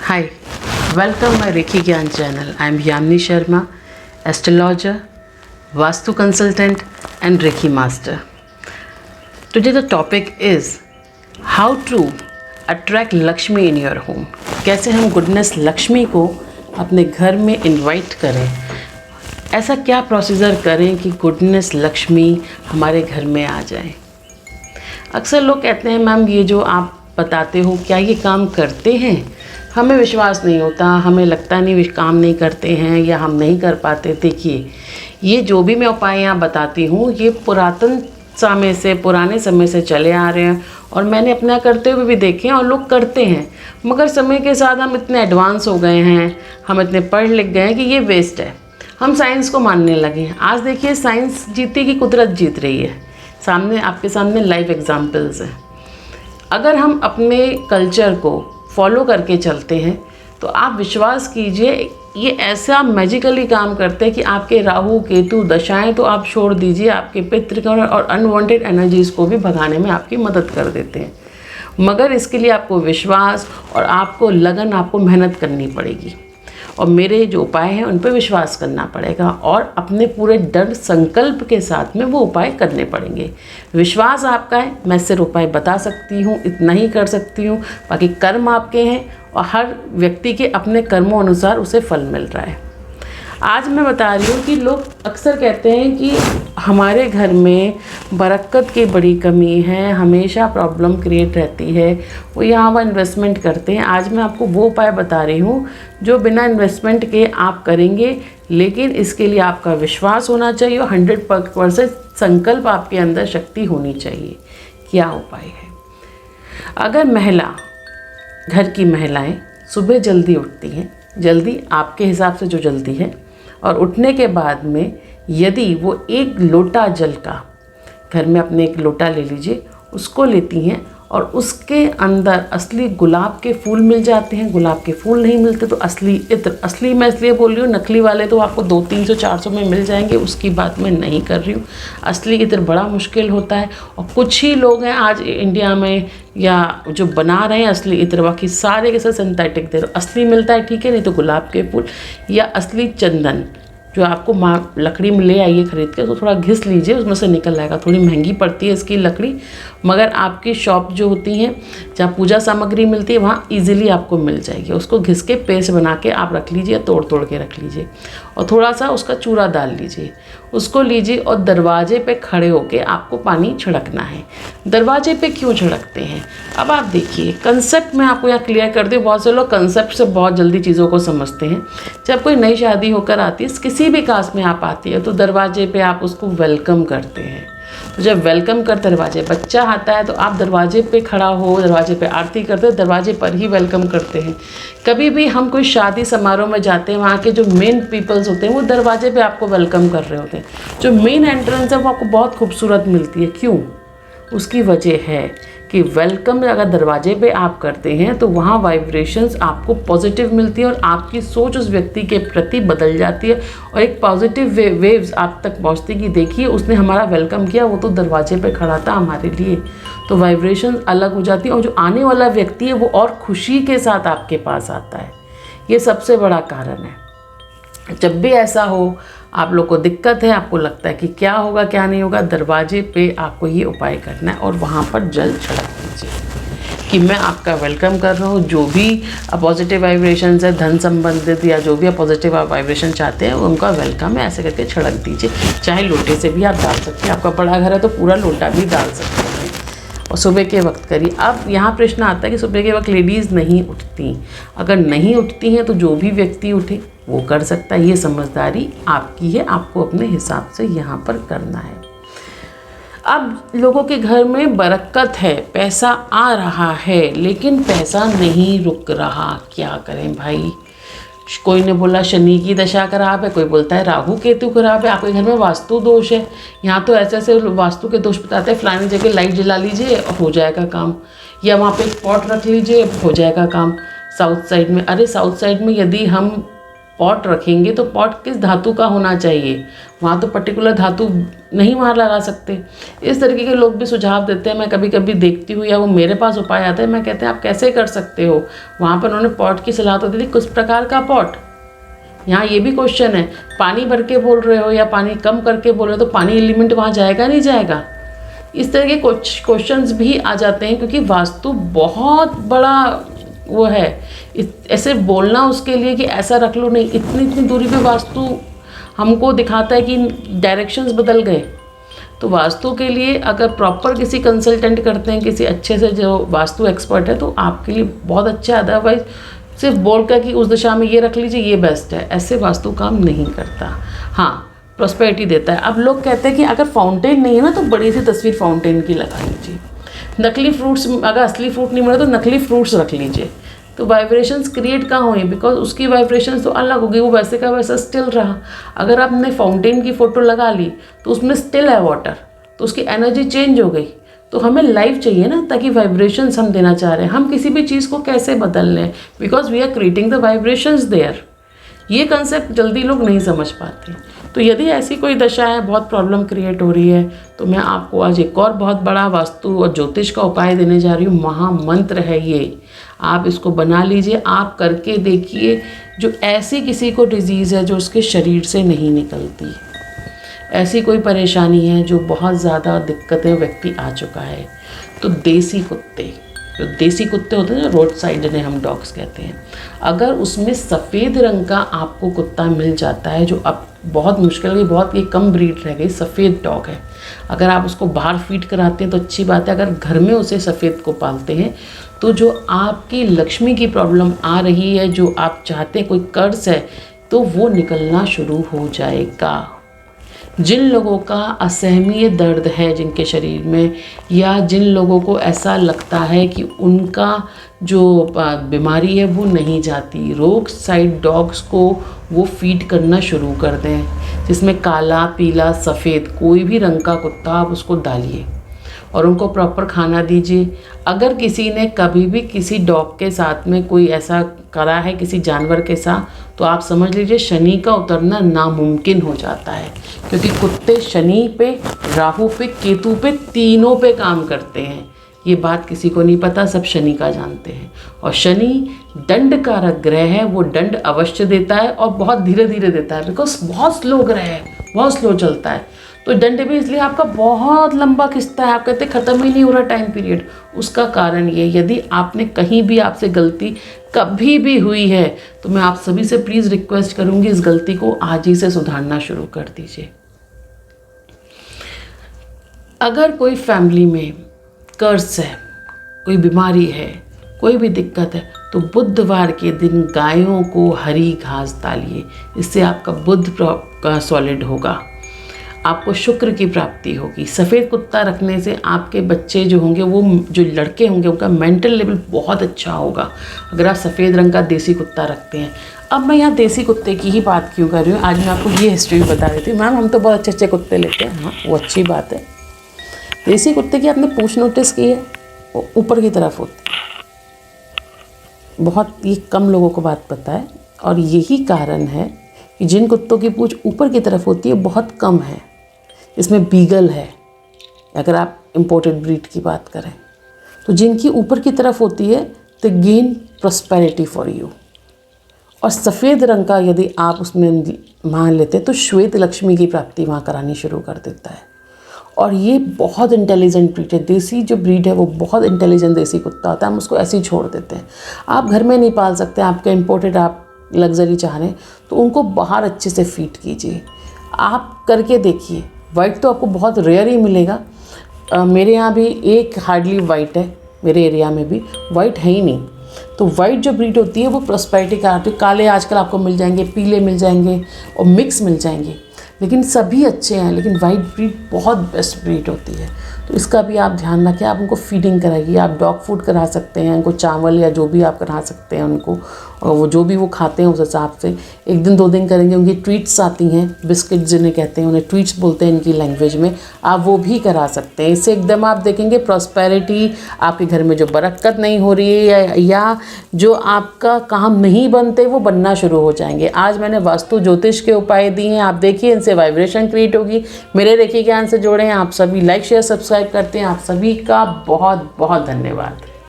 Hi, welcome my Reiki Gyan channel. I am Yamini Sharma, astrologer, Vastu consultant and Reiki master. Today the topic is how to attract Lakshmi in your home. कैसे हम goodness Lakshmi को अपने घर में invite करें, ऐसा क्या procedure करें कि गुडनेस लक्ष्मी हमारे घर में आ जाए। अक्सर लोग कहते हैं मैम ये जो आप बताते हो क्या ये काम करते हैं, हमें विश्वास नहीं होता, हमें लगता नहीं काम नहीं करते हैं या हम नहीं कर पाते। देखिए ये जो भी मैं उपाय यहाँ बताती हूँ ये पुराने समय से चले आ रहे हैं और मैंने अपना करते हुए भी देखे हैं और लोग करते हैं, मगर समय के साथ हम इतने एडवांस हो गए हैं, हम इतने पढ़ लिख गए हैं कि ये वेस्ट है, हम साइंस को मानने लगे हैं। आज देखिए साइंस जीती कि कुदरत जीत रही है, आपके सामने लाइव एग्जाम्पल्स हैं। अगर हम अपने कल्चर को फॉलो करके चलते हैं तो आप विश्वास कीजिए ये ऐसा मैजिकली काम करते हैं कि आपके राहु केतु दशाएं तो आप छोड़ दीजिए, आपके पितृगण और अनवांटेड एनर्जीज़ को भी भगाने में आपकी मदद कर देते हैं। मगर इसके लिए आपको विश्वास और आपको लगन, आपको मेहनत करनी पड़ेगी और मेरे जो उपाय हैं उन पर विश्वास करना पड़ेगा और अपने पूरे दृढ़ संकल्प के साथ में वो उपाय करने पड़ेंगे। विश्वास आपका है, मैं सिर्फ उपाय बता सकती हूँ, इतना ही कर सकती हूँ, बाकी कर्म आपके हैं और हर व्यक्ति के अपने कर्मों अनुसार उसे फल मिल रहा है। आज मैं बता रही हूँ कि लोग अक्सर कहते हैं कि हमारे घर में बरकत की बड़ी कमी है, हमेशा प्रॉब्लम क्रिएट रहती है, वो यहाँ वहाँ इन्वेस्टमेंट करते हैं। आज मैं आपको वो उपाय बता रही हूँ जो बिना इन्वेस्टमेंट के आप करेंगे, लेकिन इसके लिए आपका विश्वास होना चाहिए और 100% संकल्प आपके अंदर शक्ति होनी चाहिए। क्या उपाय है? अगर घर की महिलाएँ सुबह जल्दी उठती हैं, जल्दी आपके हिसाब से जो जल्दी है, और उठने के बाद में यदि वो एक लोटा जल का, घर में अपने एक लोटा ले लीजिए, उसको लेती हैं और उसके अंदर असली गुलाब के फूल मिल जाते हैं। गुलाब के फूल नहीं मिलते तो असली इत्र, असली मैं इसलिए बोल रही हूँ, नकली वाले तो आपको 200-300-400 में मिल जाएंगे, उसकी बात मैं नहीं कर रही हूँ। असली इत्र बड़ा मुश्किल होता है और कुछ ही लोग हैं आज इंडिया में या जो बना रहे हैं असली इत्र, बाकी सारे के साथ सिंथेटिक दे रहे। असली मिलता है ठीक है, नहीं तो गुलाब के फूल या असली चंदन जो आपको लकड़ी में ले आइए खरीद के, तो थोड़ा घिस लीजिए, उसमें से निकल आएगा। थोड़ी महंगी पड़ती है इसकी लकड़ी, मगर आपकी शॉप जो होती हैं जहाँ पूजा सामग्री मिलती है वहाँ इजीली आपको मिल जाएगी। उसको घिस के पेस्ट बना के आप रख लीजिए, तोड़ के रख लीजिए और थोड़ा सा उसका चूरा डाल लीजिए, उसको लीजिए और दरवाजे पे खड़े होके आपको पानी छिड़कना है। दरवाजे पे क्यों छिड़कते हैं? अब आप देखिए, कंसेप्ट मैं आपको यहाँ क्लियर कर दूँ। बहुत से लोग कंसेप्ट से बहुत जल्दी चीज़ों को समझते हैं। जब कोई नई शादी होकर आती है, किसी भी कास्ट में आप आती है, तो दरवाजे पे आप उसको वेलकम करते हैं। तो जब वेलकम कर दरवाजे बच्चा आता है तो आप दरवाजे पे खड़ा हो, दरवाजे पे आरती करते हो, दरवाजे पर ही वेलकम करते हैं। कभी भी हम कोई शादी समारोह में जाते हैं, वहाँ के जो मेन पीपल्स होते हैं वो दरवाजे पे आपको वेलकम कर रहे होते हैं। जो मेन एंट्रेंस है वो आपको बहुत खूबसूरत मिलती है। क्यों? उसकी वजह है कि वेलकम अगर दरवाजे पे आप करते हैं तो वहाँ वाइब्रेशंस आपको पॉजिटिव मिलती है और आपकी सोच उस व्यक्ति के प्रति बदल जाती है और एक पॉजिटिव वेव्स आप तक पहुँचती कि देखिए उसने हमारा वेलकम किया, वो तो दरवाजे पे खड़ा था हमारे लिए। तो वाइब्रेशंस अलग हो जाती है और जो आने वाला व्यक्ति है वो और खुशी के साथ आपके पास आता है। ये सबसे बड़ा कारण है। जब भी ऐसा हो, आप लोग को दिक्कत है, आपको लगता है कि क्या होगा क्या नहीं होगा, दरवाजे पे आपको ये उपाय करना है और वहाँ पर जल छिड़क दीजिए कि मैं आपका वेलकम कर रहा हूँ। जो भी पॉजिटिव वाइब्रेशंस है, धन संबंधित या जो भी पॉजिटिव वाइब्रेशन चाहते हैं उनका वेलकम है, ऐसे करके छिड़क दीजिए। चाहे लोटे से भी आप डाल सकते हैं, आपका बड़ा घर है तो पूरा लोटा भी डाल सकते हैं और सुबह के वक्त करिए। अब यहाँ प्रश्न आता है कि सुबह के वक्त लेडीज़ नहीं उठती। अगर नहीं उठती हैं तो जो भी व्यक्ति उठे वो कर सकता है। ये समझदारी आपकी है, आपको अपने हिसाब से यहाँ पर करना है। अब लोगों के घर में बरकत है, पैसा आ रहा है, लेकिन पैसा नहीं रुक रहा। क्या करें भाई? कोई ने बोला शनि की दशा खराब है, कोई बोलता है राहु केतु खराब है, आपके घर में वास्तु दोष है। यहाँ तो ऐसे वास्तु के दोष बताते हैं, फलानी जगह लाइट जला लीजिए और हो जाएगा काम, या वहाँ पे एक पॉट रख लीजिए हो जाएगा काम। साउथ साइड में, अरे साउथ साइड में यदि हम पॉट रखेंगे तो पॉट किस धातु का होना चाहिए, वहाँ तो पर्टिकुलर धातु नहीं वहाँ लगा सकते। इस तरीके के लोग भी सुझाव देते हैं, मैं कभी कभी देखती हूँ या वो मेरे पास उपाय आता है, मैं कहते हैं आप कैसे कर सकते हो। वहाँ पर उन्होंने पॉट की सलाह तो दी थी, किस प्रकार का पॉट। यहाँ ये भी क्वेश्चन है, पानी भर के बोल रहे हो या पानी कम करके बोल रहे हो, तो पानी एलिमेंट वहाँ जाएगा नहीं जाएगा। इस तरह के कुछ क्वेश्चंस भी आ जाते हैं, क्योंकि वास्तु बहुत बड़ा वो है। ऐसे बोलना उसके लिए कि ऐसा रख लो नहीं, इतनी इतनी दूरी पे वास्तु हमको दिखाता है कि डायरेक्शंस बदल गए। तो वास्तु के लिए अगर प्रॉपर किसी कंसल्टेंट करते हैं, किसी अच्छे से जो वास्तु एक्सपर्ट है, तो आपके लिए बहुत अच्छा है। अदरवाइज सिर्फ बोल कर कि उस दिशा में ये रख लीजिए ये बेस्ट है, ऐसे वास्तु काम नहीं करता। हाँ, प्रॉस्पेरिटी देता है। अब लोग कहते हैं कि अगर फाउंटेन नहीं है ना, तो बड़ी सी तस्वीर फाउंटेन की लगा लीजिए। नकली फ्रूट्स, अगर असली फ्रूट नहीं मिला तो नकली फ्रूट्स रख लीजिए। तो वाइब्रेशंस क्रिएट कहाँ हुई, बिकॉज उसकी वाइब्रेशंस तो अलग हो गई, वो वैसे का वैसा स्टिल रहा। अगर आपने फाउंटेन की फ़ोटो लगा ली तो उसमें स्टिल है वाटर, तो उसकी एनर्जी चेंज हो गई। तो हमें लाइव चाहिए ना, ताकि वाइब्रेशंस हम देना चाह रहे हैं। हम किसी भी चीज़ को कैसे बदल लें, because we are creating the vibrations there. ये कंसेप्ट जल्दी लोग नहीं समझ पाते। तो यदि ऐसी कोई दशा है, बहुत प्रॉब्लम क्रिएट हो रही है, तो मैं आपको आज एक और बहुत बड़ा वास्तु और ज्योतिष का उपाय देने जा रही हूँ। महामंत्र है ये, आप इसको बना लीजिए, आप करके देखिए। जो ऐसी किसी को डिजीज़ है जो उसके शरीर से नहीं निकलती, ऐसी कोई परेशानी है जो बहुत ज़्यादा दिक्कतें व्यक्ति आ चुका है, तो देसी कुत्ते, जो देसी कुत्ते होते हैं ना, रोड साइड जिन्हें हम डॉग्स कहते हैं, अगर उसमें सफ़ेद रंग का आपको कुत्ता मिल जाता है, जो अब बहुत मुश्किल है, बहुत ये कम ब्रीड रह गई, सफ़ेद डॉग है। अगर आप उसको बाहर फीड कराते हैं तो अच्छी बात है। अगर घर में उसे सफ़ेद को पालते हैं, तो जो आपकी लक्ष्मी की प्रॉब्लम आ रही है, जो आप चाहते हैं, कोई कर्ज है, तो वो निकलना शुरू हो जाएगा। जिन लोगों का असहनीय दर्द है जिनके शरीर में, या जिन लोगों को ऐसा लगता है कि उनका जो बीमारी है वो नहीं जाती, रोड साइड डॉग्स को वो फीड करना शुरू कर दें, जिसमें काला, पीला, सफ़ेद कोई भी रंग का कुत्ता आप उसको डालिए और उनको प्रॉपर खाना दीजिए। अगर किसी ने कभी भी किसी डॉग के साथ में कोई ऐसा करा है, किसी जानवर के साथ, तो आप समझ लीजिए शनि का उतरना नामुमकिन हो जाता है, क्योंकि कुत्ते शनि पे, राहु पे, केतु पे, तीनों पे काम करते हैं। ये बात किसी को नहीं पता, सब शनि का जानते हैं। और शनि दंड कारक ग्रह है, वो दंड अवश्य देता है और बहुत धीरे धीरे देता है, बिकॉज बहुत स्लो ग्रह है, बहुत स्लो चलता है। तो दंड भी इसलिए आपका बहुत लंबा खिंचता है, आप कहते ख़त्म ही नहीं हो रहा टाइम पीरियड। उसका कारण ये, यदि आपने कहीं भी आपसे गलती कभी भी हुई है, तो मैं आप सभी से प्लीज़ रिक्वेस्ट करूँगी, इस गलती को आज ही से सुधारना शुरू कर दीजिए। अगर कोई फैमिली में कर्ज है, कोई बीमारी है, कोई भी दिक्कत है, तो बुधवार के दिन गायों को हरी घास डालिए। इससे आपका बुध का सॉलिड होगा, आपको शुक्र की प्राप्ति होगी। सफ़ेद कुत्ता रखने से आपके बच्चे जो होंगे, वो जो लड़के होंगे, उनका मेंटल लेवल बहुत अच्छा होगा, अगर आप सफ़ेद रंग का देसी कुत्ता रखते हैं। अब मैं यहाँ देसी कुत्ते की ही बात क्यों कर रही हूँ, आज मैं आपको ये हिस्ट्री बता रही थी। मैम हम तो बहुत अच्छे अच्छे कुत्ते लेते हैं, हाँ वो अच्छी बात है। देसी कुत्ते की आपने पूंछ नोटिस की है, वो ऊपर की तरफ होती है, बहुत ये कम लोगों को बात पता है। और यही कारण है कि जिन कुत्तों की पूंछ ऊपर की तरफ होती है बहुत कम है। इसमें बीगल है, अगर आप इम्पोर्टेड ब्रीड की बात करें, तो जिनकी ऊपर की तरफ होती है the gain prosperity for you. और सफ़ेद रंग का यदि आप उसमें मान लेते हैं, तो श्वेत लक्ष्मी की प्राप्ति वहाँ करानी शुरू कर देता है। और ये बहुत इंटेलिजेंट ब्रीड है, देसी जो ब्रीड है वो बहुत इंटेलिजेंट देसी कुत्ता होता है। हम उसको ऐसे ही छोड़ देते हैं। आप घर में नहीं पाल सकते, आपका इम्पोर्टेड आप लग्जरी चाह रहे हैं, तो उनको बाहर अच्छे से फीड कीजिए। आप करके देखिए, वाइट तो आपको बहुत रेयर ही मिलेगा। मेरे यहाँ भी एक हार्डली वाइट है, मेरे एरिया में भी वाइट है ही नहीं। तो वाइट जो ब्रीड होती है वो प्रॉस्पेरिटी का आती है। काले आजकल आपको मिल जाएंगे, पीले मिल जाएंगे और मिक्स मिल जाएंगे, लेकिन सभी अच्छे हैं। लेकिन वाइट ब्रीड बहुत बेस्ट ब्रीड होती है। तो इसका भी आप ध्यान रखें। आप उनको फीडिंग कराइए, आप डॉग फूड करा सकते हैं उनको, चावल या जो भी आप करा सकते हैं उनको, और वो जो भी वो खाते हैं उस हिसाब से 1 दिन 2 दिन करेंगे। उनकी ट्रीट्स आती हैं, बिस्किट जिन्हें कहते हैं, उन्हें ट्रीट्स बोलते हैं इनकी लैंग्वेज में, आप वो भी करा सकते हैं। इससे एकदम आप देखेंगे प्रॉस्पेरिटी, आपके घर में जो बरकत नहीं हो रही है या जो आपका काम नहीं बनते वो बनना शुरू हो जाएंगे। आज मैंने वास्तु ज्योतिष के उपाय दिए हैं, आप देखिए इनसे वाइब्रेशन क्रिएट होगी। मेरे रेखी ज्ञान से जुड़े हैं आप सभी, लाइक शेयर सब्सक्राइब करते हैं। आप सभी का बहुत बहुत धन्यवाद।